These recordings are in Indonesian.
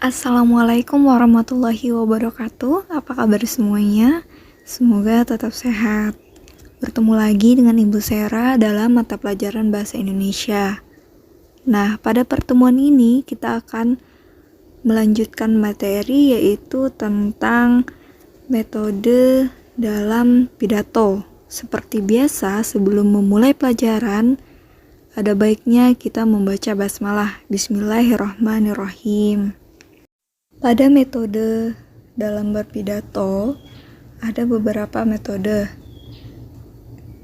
Assalamualaikum warahmatullahi wabarakatuh. Apa kabar semuanya? Semoga tetap sehat. Bertemu lagi dengan Ibu Sera dalam mata pelajaran Bahasa Indonesia. Nah, pada pertemuan ini kita akan melanjutkan materi yaitu tentang metode dalam pidato. Seperti biasa, sebelum memulai pelajaran, ada baiknya kita membaca basmalah. Bismillahirrahmanirrahim. Pada metode dalam berpidato, ada beberapa metode.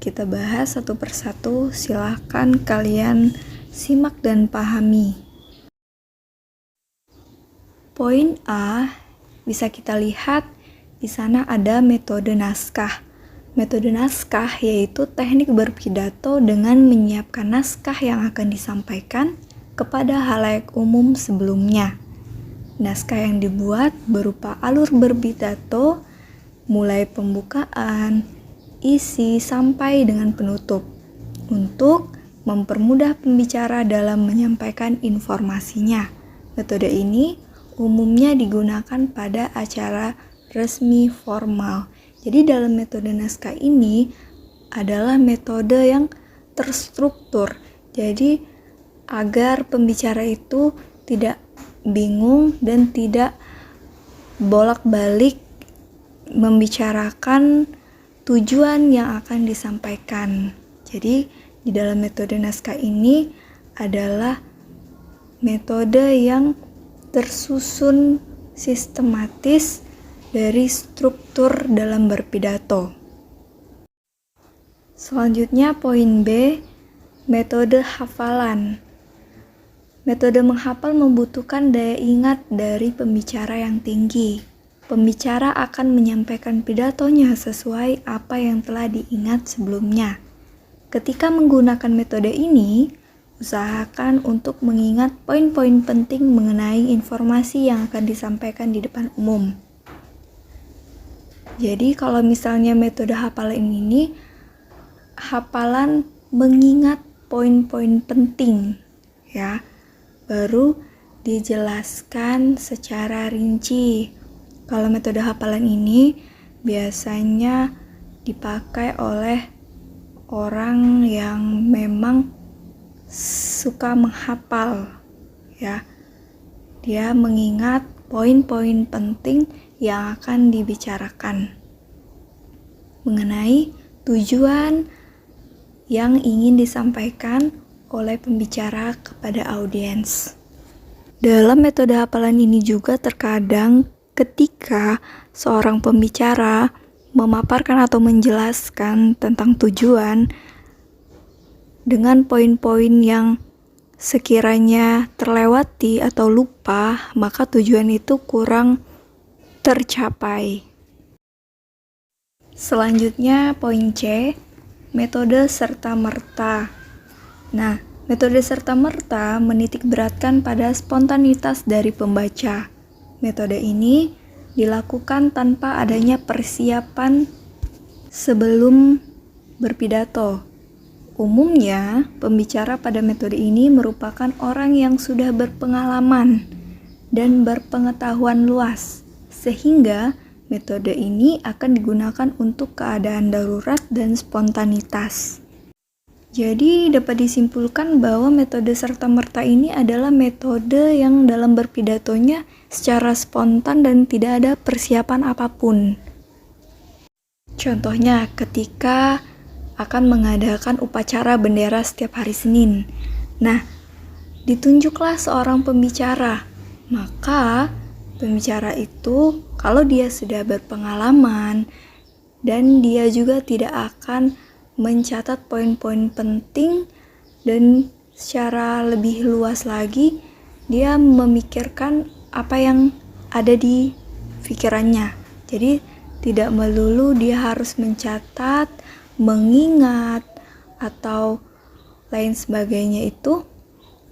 Kita bahas satu persatu, silahkan kalian simak dan pahami. Poin A, bisa kita lihat di sana ada metode naskah. Metode naskah yaitu teknik berpidato dengan menyiapkan naskah yang akan disampaikan kepada halayak umum sebelumnya. Naskah yang dibuat berupa alur berpidato, mulai pembukaan, isi, sampai dengan penutup, untuk mempermudah pembicara dalam menyampaikan informasinya. Metode ini umumnya digunakan pada acara resmi formal. Jadi dalam metode naskah ini adalah metode yang terstruktur. Jadi agar pembicara itu tidak bingung dan tidak bolak-balik membicarakan tujuan yang akan disampaikan. Jadi di dalam metode naskah ini adalah metode yang tersusun sistematis dari struktur dalam berpidato. Selanjutnya poin B, metode hafalan. Metode menghafal membutuhkan daya ingat dari pembicara yang tinggi. Pembicara akan menyampaikan pidatonya sesuai apa yang telah diingat sebelumnya. Ketika menggunakan metode ini, usahakan untuk mengingat poin-poin penting mengenai informasi yang akan disampaikan di depan umum. Jadi kalau misalnya metode hafalan ini, hafalan mengingat poin-poin penting, ya. Baru dijelaskan secara rinci. Kalau metode hafalan ini biasanya dipakai oleh orang yang memang suka menghafal, ya. Dia mengingat poin-poin penting yang akan dibicarakan mengenai tujuan yang ingin disampaikan oleh pembicara kepada audiens. Dalam metode hafalan ini juga terkadang ketika seorang pembicara memaparkan atau menjelaskan tentang tujuan dengan poin-poin yang sekiranya terlewati atau lupa, maka tujuan itu kurang tercapai. Selanjutnya poin C, metode serta-merta. Nah, metode serta-merta menitik beratkan pada spontanitas dari pembaca. Metode ini dilakukan tanpa adanya persiapan sebelum berpidato. Umumnya, pembicara pada metode ini merupakan orang yang sudah berpengalaman dan berpengetahuan luas, sehingga metode ini akan digunakan untuk keadaan darurat dan spontanitas. Jadi dapat disimpulkan bahwa metode serta-merta ini adalah metode yang dalam berpidatonya secara spontan dan tidak ada persiapan apapun. Contohnya ketika akan mengadakan upacara bendera setiap hari Senin. Nah, ditunjuklah seorang pembicara. Maka pembicara itu kalau dia sudah berpengalaman dan dia juga tidak akan mencatat poin-poin penting dan secara lebih luas lagi dia memikirkan apa yang ada di pikirannya. Jadi tidak melulu dia harus mencatat, mengingat atau lain sebagainya, itu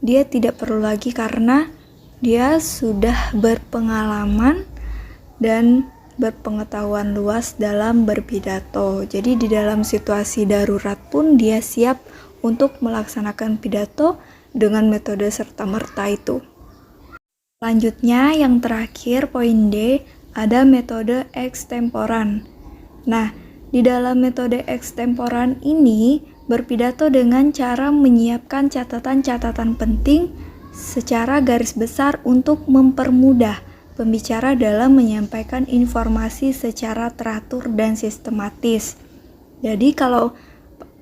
dia tidak perlu lagi karena dia sudah berpengalaman dan berpengetahuan luas dalam berpidato. Jadi di dalam situasi darurat pun dia siap untuk melaksanakan pidato dengan metode serta-merta itu. Selanjutnya, yang terakhir, poin D, ada metode extemporan. Nah, di dalam metode extemporan ini berpidato dengan cara menyiapkan catatan-catatan penting secara garis besar untuk mempermudah pembicara dalam menyampaikan informasi secara teratur dan sistematis. Jadi kalau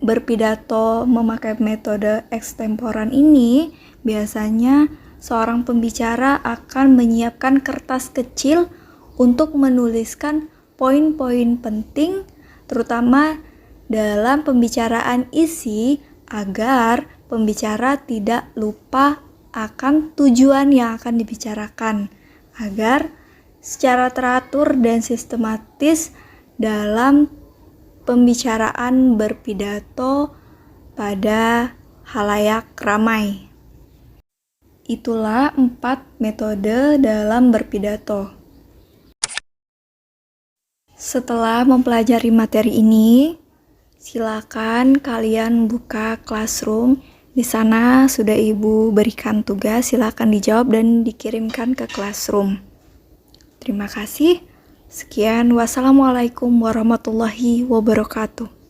berpidato memakai metode extemporan ini, biasanya seorang pembicara akan menyiapkan kertas kecil untuk menuliskan poin-poin penting, terutama dalam pembicaraan isi, agar pembicara tidak lupa akan tujuan yang akan dibicarakan, agar secara teratur dan sistematis dalam pembicaraan berpidato pada halayak ramai. Itulah 4 metode dalam berpidato. Setelah mempelajari materi ini, silakan kalian buka Classroom. Di sana sudah Ibu berikan tugas, silakan dijawab dan dikirimkan ke Classroom. Terima kasih. Sekian, wassalamualaikum warahmatullahi wabarakatuh.